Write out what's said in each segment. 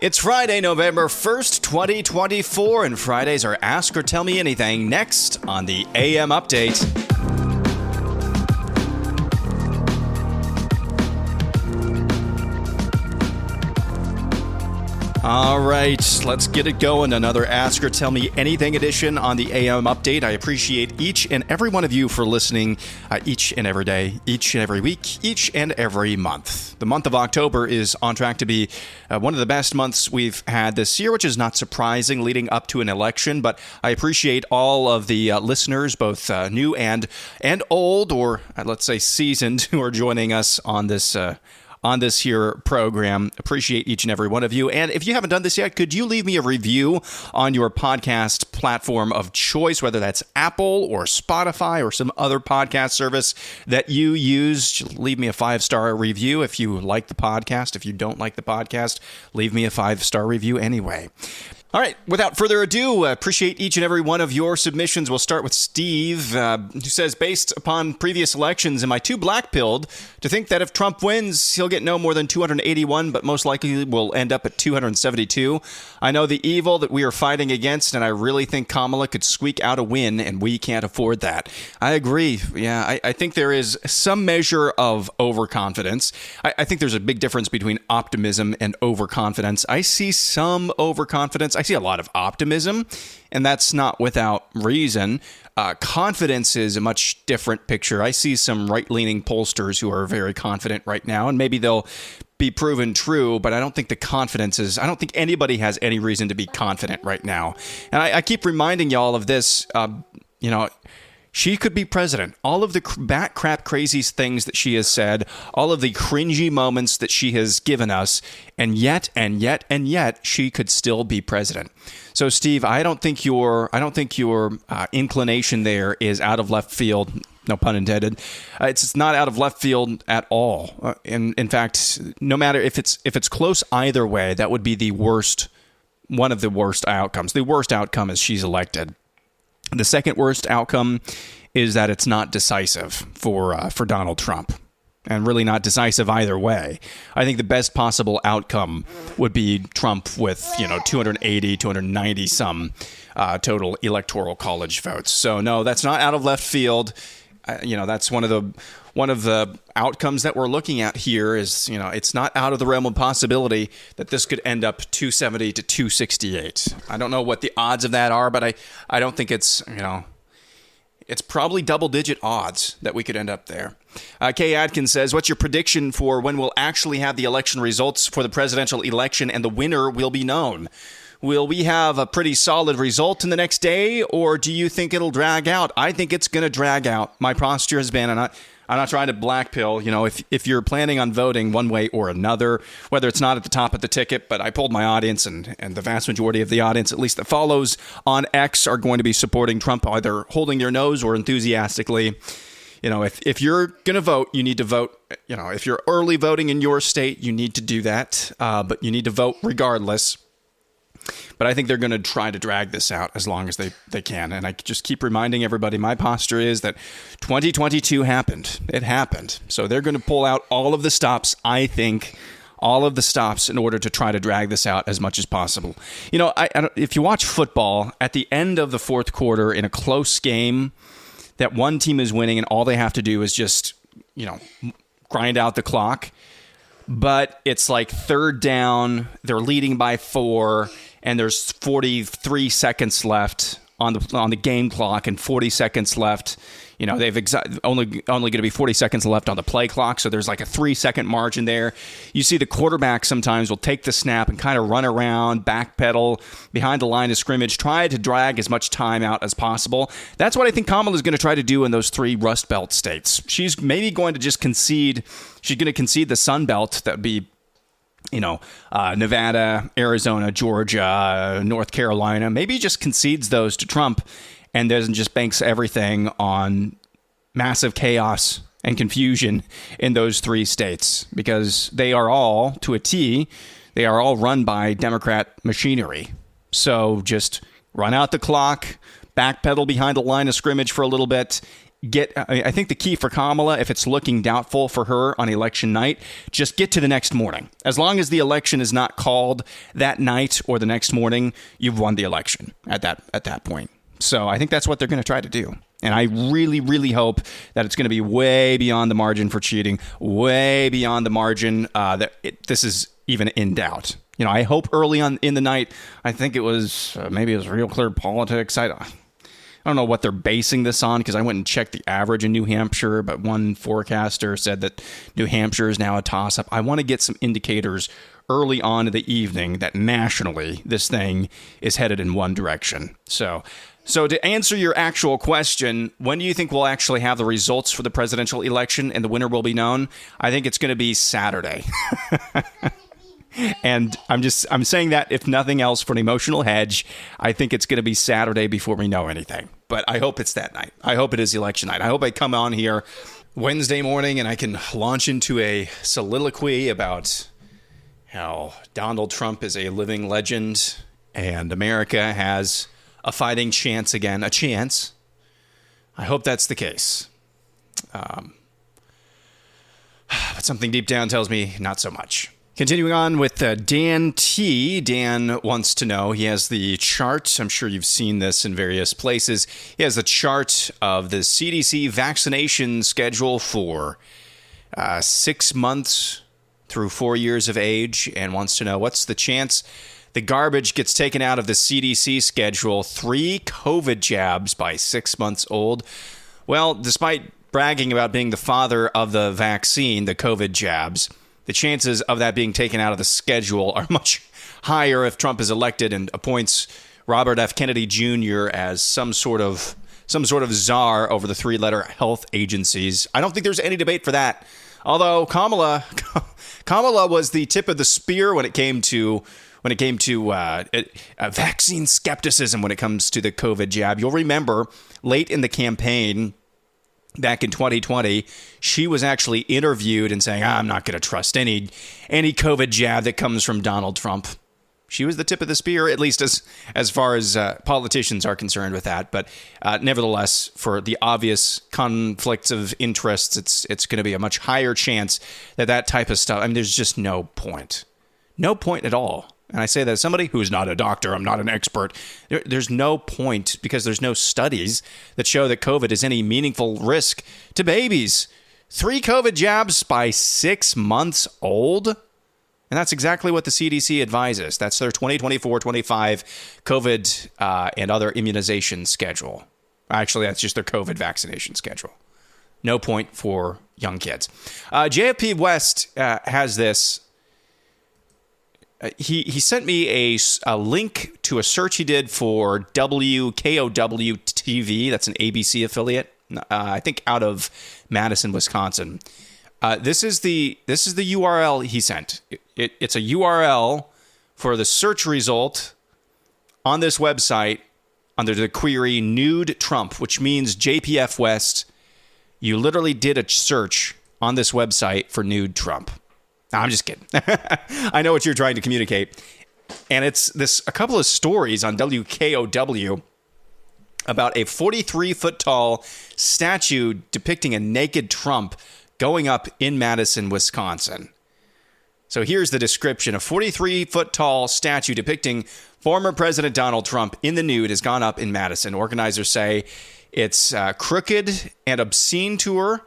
It's Friday, November 1st, 2024, and Fridays are Ask or Tell Me Anything. Next on the AM Update. All right, let's get it going. Another Ask or Tell Me Anything edition on the AM Update. I appreciate each and every one of you for listening each and every day, each and every week, each and every month. The month of October is on track to be one of the best months we've had this year, which is not surprising leading up to an election. But I appreciate all of the listeners, both new and old, or let's say seasoned, who are joining us on this here program. Appreciate each and every one of you. And if you haven't done this yet, could you leave me a review on your podcast platform of choice, whether that's Apple or Spotify or some other podcast service that you use? Leave me a 5-star review if you like the podcast. If you don't like the podcast, leave me a 5-star review anyway. All right, without further ado, appreciate each and every one of your submissions. We'll start with Steve, who says, based upon previous elections, am I too black-pilled to think that if Trump wins, he'll get no more than 281, but most likely will end up at 272? I know the evil that we are fighting against, and I really think Kamala could squeak out a win, and we can't afford that. I agree. Yeah, I think there is some measure of overconfidence. I think there's a big difference between optimism and overconfidence. I see some overconfidence. I see a lot of optimism, and that's not without reason. Confidence is a much different picture. I see some right-leaning pollsters who are very confident right now, and maybe they'll be proven true, but I don't think the confidence is, I don't think anybody has any reason to be confident right now. And I keep reminding y'all of this, she could be president. All of the bat crap crazy things that she has said, all of the cringy moments that she has given us, and yet, she could still be president. So, Steve, I don't think your inclination there is out of left field. No pun intended. It's not out of left field at all. In fact, no matter if it's close either way, that would be one of the worst outcomes. The worst outcome is she's elected. The second worst outcome is that it's not decisive for Donald Trump, and really not decisive either way. I think the best possible outcome would be Trump with 280, 290 some total electoral college votes. So no, that's not out of left field. That's one of the outcomes that we're looking at here. Is it's not out of the realm of possibility that this could end up 270 to 268. I don't know what the odds of that are, but I don't think it's it's probably double-digit odds that we could end up there. Kay Adkins says, what's your prediction for when we'll actually have the election results for the presidential election and the winner will be known? Will we have a pretty solid result in the next day, or do you think it'll drag out? I think it's going to drag out. My posture has been, and I'm not trying to blackpill, if you're planning on voting one way or another, whether it's not at the top of the ticket, but I polled my audience, and the vast majority of the audience, at least that follows on X, are going to be supporting Trump, either holding their nose or enthusiastically. If you're going to vote, you need to vote. If you're early voting in your state, you need to do that, but you need to vote regardless. But I think they're going to try to drag this out as long as they can. And I just keep reminding everybody, my posture is that 2022 happened. It happened. So they're going to pull out all of the stops, I think, all of the stops in order to try to drag this out as much as possible. If you watch football, at the end of the fourth quarter in a close game, that one team is winning and all they have to do is just, grind out the clock. But it's like third down, they're leading by 4, and there's 43 seconds left on the game clock and 40 seconds left. They've only going to be 40 seconds left on the play clock, so there's like a 3-second margin there. You see the quarterback sometimes will take the snap and kind of run around, backpedal behind the line of scrimmage, try to drag as much time out as possible. That's what I think Kamala is going to try to do in those 3 Rust Belt states. She's maybe going to just concede. She's going to concede the Sun Belt. That would be Nevada, Arizona, Georgia, North Carolina. Maybe just concedes those to Trump and doesn't just banks everything on massive chaos and confusion in those 3 states, because they are all, to a T, they are all run by Democrat machinery. So just run out the clock, backpedal behind the line of scrimmage for a little bit, I think the key for Kamala, if it's looking doubtful for her on election night, just get to the next morning. As long as the election is not called that night or the next morning, you've won the election at that point. So I think that's what they're going to try to do. And I really, really hope that it's going to be way beyond the margin for cheating, way beyond the margin this is even in doubt. I hope early on in the night, I think it was maybe it was Real Clear Politics. I don't know what they're basing this on because I went and checked the average in New Hampshire, but one forecaster said that New Hampshire is now a toss-up. I want to get some indicators early on in the evening that nationally this thing is headed in one direction. So to answer your actual question, when do you think we'll actually have the results for the presidential election and the winner will be known? I think it's going to be Saturday. And I'm saying that, if nothing else, for an emotional hedge. I think it's going to be Saturday before we know anything. But I hope it's that night. I hope it is election night. I hope I come on here Wednesday morning and I can launch into a soliloquy about how Donald Trump is a living legend and America has a fighting chance again. A chance. I hope that's the case. But something deep down tells me not so much. Continuing on with Dan T. Dan wants to know, he has the chart. I'm sure you've seen this in various places. He has the chart of the CDC vaccination schedule for 6 months through 4 years of age, and wants to know what's the chance the garbage gets taken out of the CDC schedule. 3 COVID jabs by 6 months old. Well, despite bragging about being the father of the vaccine, the COVID jabs, the chances of that being taken out of the schedule are much higher if Trump is elected and appoints Robert F. Kennedy Jr. as some sort of czar over the 3-letter health agencies. I don't think there's any debate for that. Although Kamala was the tip of the spear when it came to vaccine skepticism when it comes to the COVID jab. You'll remember late in the campaign, back in 2020, she was actually interviewed and saying, I'm not going to trust any COVID jab that comes from Donald Trump. She was the tip of the spear, at least as far as politicians are concerned with that. But nevertheless, for the obvious conflicts of interests, it's going to be a much higher chance that type of stuff. I mean, there's just no point. No point at all. And I say that as somebody who's not a doctor, I'm not an expert. There's no point because there's no studies that show that COVID is any meaningful risk to babies. 3 COVID jabs by 6 months old? And that's exactly what the CDC advises. That's their 2024-25 COVID and other immunization schedule. Actually, that's just their COVID vaccination schedule. No point for young kids. JFP West has this. He sent me a link to a search he did for WKOW TV. That's an ABC affiliate, I think, out of Madison, Wisconsin. This is the URL he sent. It's a URL for the search result on this website under the query "nude Trump," which means JPF West. You literally did a search on this website for nude Trump. No, I'm just kidding. I know what you're trying to communicate. And it's a couple of stories on WKOW about a 43-foot tall statue depicting a naked Trump going up in Madison, Wisconsin. So here's the description. A 43-foot tall statue depicting former President Donald Trump in the nude has gone up in Madison. Organizers say it's a crooked and obscene tour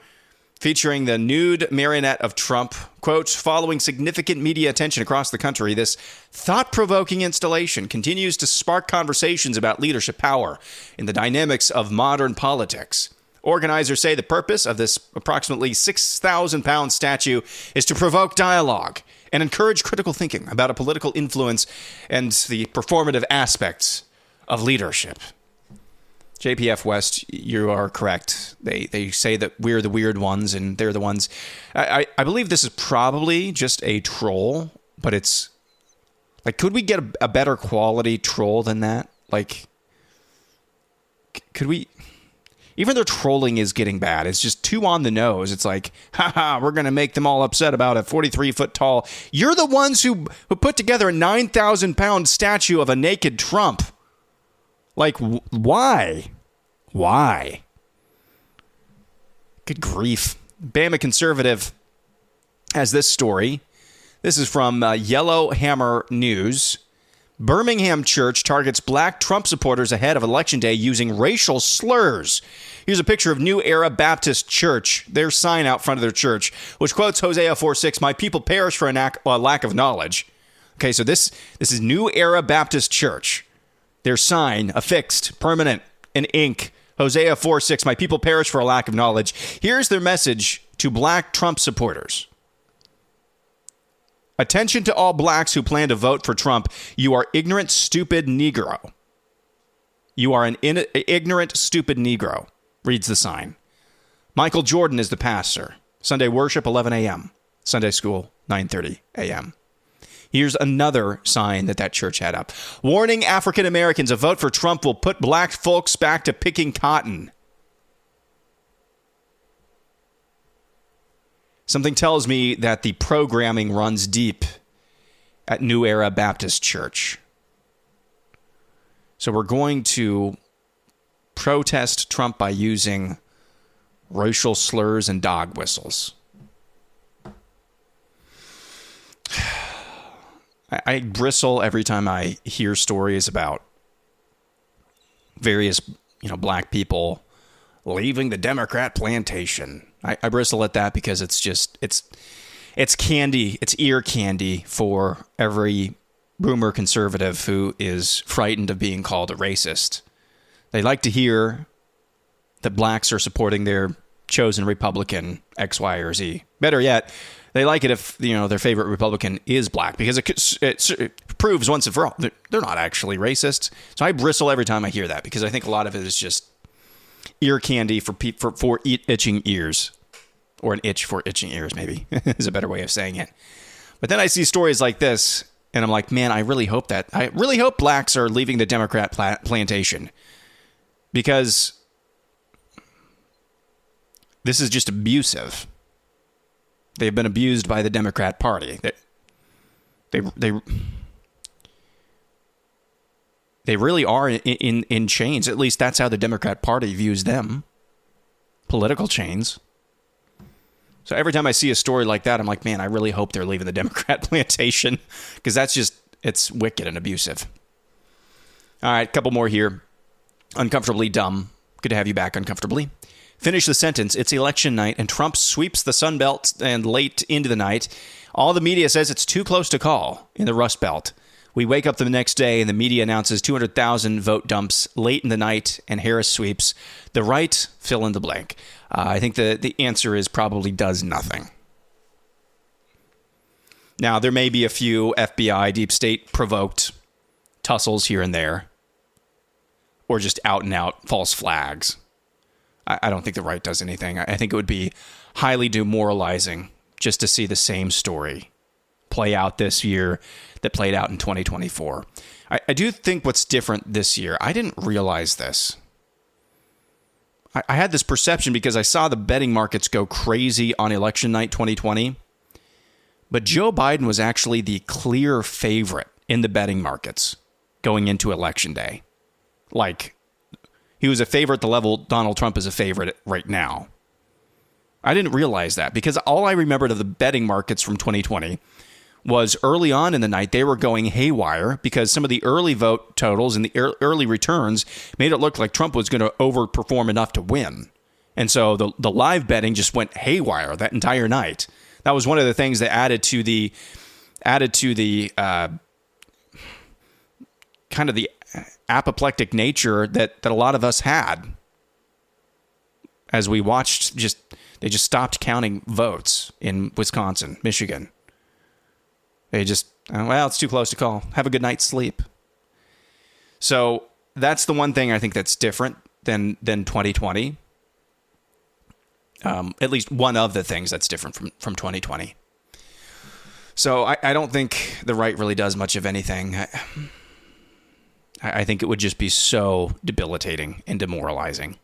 featuring the nude marionette of Trump. Quote, following significant media attention across the country, this thought-provoking installation continues to spark conversations about leadership power in the dynamics of modern politics. Organizers say the purpose of this approximately 6,000-pound statue is to provoke dialogue and encourage critical thinking about a political influence and the performative aspects of leadership. JPF West, you are correct. They say that we're the weird ones and they're the ones. I believe this is probably just a troll, but it's like, could we get a better quality troll than that? Like, could we? Even their trolling is getting bad. It's just too on the nose. It's like, haha, we're going to make them all upset about a 43-foot tall. You're the ones who put together a 9,000-pound statue of a naked Trump. Like, why? Why? Good grief. Bama conservative has this story. This is from Yellowhammer News. Birmingham church targets black Trump supporters ahead of Election Day using racial slurs. Here's a picture of New Era Baptist Church, their sign out front of their church, which quotes Hosea 4:6, "My people perish for a lack of knowledge." Okay, so this is New Era Baptist Church. Their sign, affixed, permanent, in ink, Hosea 4:6, "My people perish for a lack of knowledge." Here's their message to black Trump supporters. Attention to all blacks who plan to vote for Trump. You are ignorant, stupid Negro. You are an ignorant, stupid Negro, reads the sign. Michael Jordan is the pastor. Sunday worship, 11 a.m. Sunday school, 9:30 a.m. Here's another sign that church had up. Warning African Americans, a vote for Trump will put black folks back to picking cotton. Something tells me that the programming runs deep at New Era Baptist Church. So we're going to protest Trump by using racial slurs and dog whistles. I bristle every time I hear stories about various, black people leaving the Democrat plantation. I bristle at that because it's candy. It's ear candy for every boomer conservative who is frightened of being called a racist. They like to hear that blacks are supporting their chosen Republican X, Y, or Z. Better yet, they like it if their favorite Republican is black because it proves once and for all they're not actually racist. So I bristle every time I hear that because I think a lot of it is just ear candy for itching ears, or an itch for itching ears, maybe is a better way of saying it. But then I see stories like this, and I'm like, man, I really hope blacks are leaving the Democrat plantation, because this is just abusive. They've been abused by the Democrat Party. They really are in chains. At least that's how the Democrat Party views them. Political chains. So every time I see a story like that, I'm like, man, I really hope they're leaving the Democrat plantation, because it's wicked and abusive. All right, a couple more here. Uncomfortably dumb. Good to have you back, Uncomfortably. Finish the sentence. It's election night, and Trump sweeps the Sun Belt and late into the night. All the media says it's too close to call in the Rust Belt. We wake up the next day, and the media announces 200,000 vote dumps late in the night, and Harris sweeps. The right, fill in the blank. I think the answer is probably does nothing. Now, there may be a few FBI, deep state provoked tussles here and there, or just out and out false flags. I don't think the right does anything. I think it would be highly demoralizing just to see the same story play out this year that played out in 2024. I do think what's different this year, I didn't realize this. I had this perception because I saw the betting markets go crazy on election night 2020. But Joe Biden was actually the clear favorite in the betting markets going into election day. Like, he was a favorite at the level Donald Trump is a favorite right now. I didn't realize that because all I remembered of the betting markets from 2020 was early on in the night, they were going haywire because some of the early vote totals and the early returns made it look like Trump was going to overperform enough to win. And so the live betting just went haywire that entire night. That was one of the things that added to the kind of the apoplectic nature that a lot of us had as we watched. They just stopped counting votes in Wisconsin, Michigan. They just, it's too close to call. Have a good night's sleep. So that's the one thing I think that's different than 2020. At least one of the things that's different from 2020. So I don't think the right really does much of anything. I think it would just be so debilitating and demoralizing.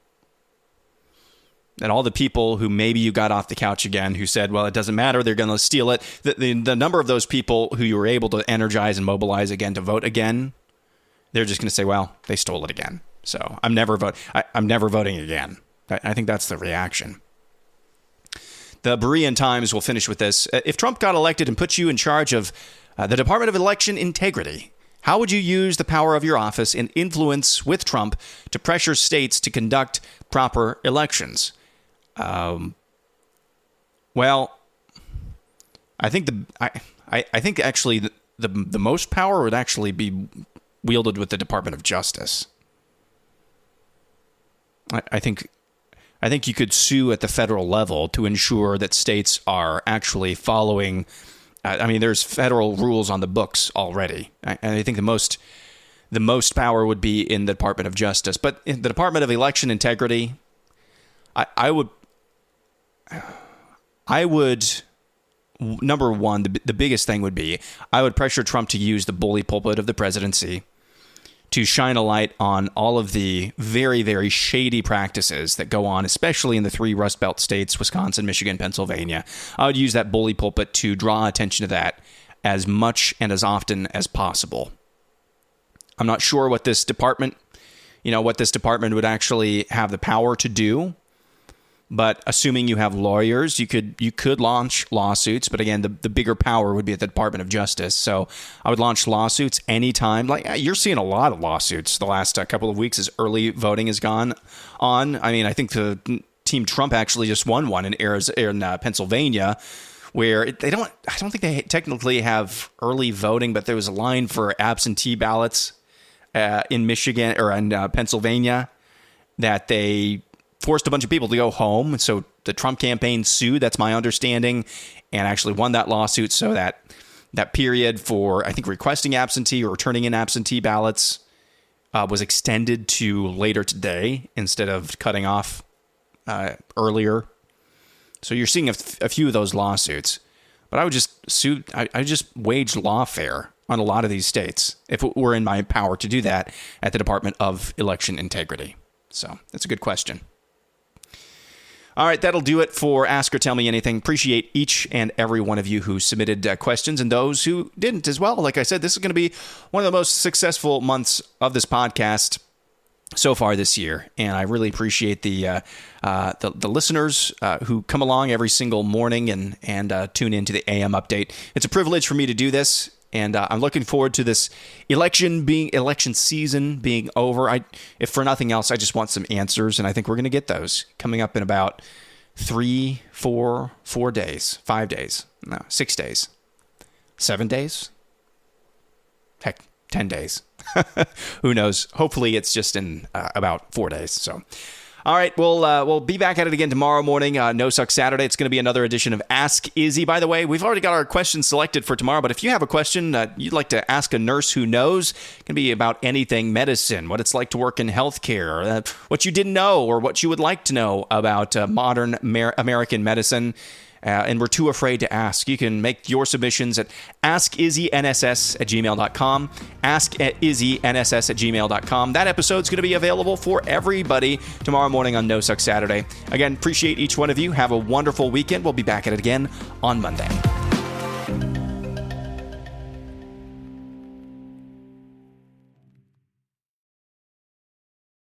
And all the people who maybe you got off the couch again who said, well, it doesn't matter, they're going to steal it. The number of those people who you were able to energize and mobilize again to vote again, they're just going to say, well, they stole it again. So I'm never voting again. I think that's the reaction. The Berean Times will finish with this. If Trump got elected and put you in charge of the Department of Election Integrity, how would you use the power of your office and influence with Trump to pressure states to conduct proper elections? Well, I think I think actually the most power would actually be wielded with the Department of Justice. I think you could sue at the federal level to ensure that states are actually following. There's federal rules on the books already, and I think the most power would be in the Department of Justice. But in the Department of Election Integrity, I would number one, the biggest thing would be I would pressure Trump to use the bully pulpit of the presidency to shine a light on all of the very, very shady practices that go on, especially in the 3 Rust Belt states, Wisconsin, Michigan, Pennsylvania. I would use that bully pulpit to draw attention to that as much and as often as possible. I'm not sure what this department would actually have the power to do. But assuming you have lawyers, you could launch lawsuits. But again, the bigger power would be at the Department of Justice. So I would launch lawsuits anytime. Like you're seeing a lot of lawsuits the last couple of weeks as early voting has gone on. I mean, I think the Team Trump actually just won one in Pennsylvania, where I don't think they technically have early voting, but there was a line for absentee ballots in Michigan or in Pennsylvania that they forced a bunch of people to go home. So the Trump campaign sued, that's my understanding, and actually won that lawsuit. So that period for, I think, requesting absentee or turning in absentee ballots was extended to later today instead of cutting off earlier. So you're seeing a few of those lawsuits. But I would just sue, I just wage lawfare on a lot of these states if it were in my power to do that at the Department of Election Integrity. So that's a good question. All right, that'll do it for Ask or Tell Me Anything. Appreciate each and every one of you who submitted questions and those who didn't as well. Like I said, this is going to be one of the most successful months of this podcast so far this year, and I really appreciate the listeners who come along every single morning and tune into the AM update. It's a privilege for me to do this, and I'm looking forward to this election season being over. If for nothing else, I just want some answers, and I think we're going to get those coming up in about 3, 4 days, 5 days, no, 6 days, 7 days, heck, 10 days. Who knows? Hopefully it's just in about 4 days. So, all right, we'll be back at it again tomorrow morning. No Suck Saturday. It's going to be another edition of Ask Izzy. By the way, we've already got our questions selected for tomorrow. But if you have a question you'd like to ask a nurse who knows, it can be about anything medicine, what it's like to work in healthcare, what you didn't know, or what you would like to know about modern American medicine. And we're too afraid to ask. You can make your submissions at askizzinss@gmail.com, askizzinss@gmail.com. That episode's going to be available for everybody tomorrow morning on No Suck Saturday. Again, appreciate each one of you. Have a wonderful weekend. We'll be back at it again on Monday.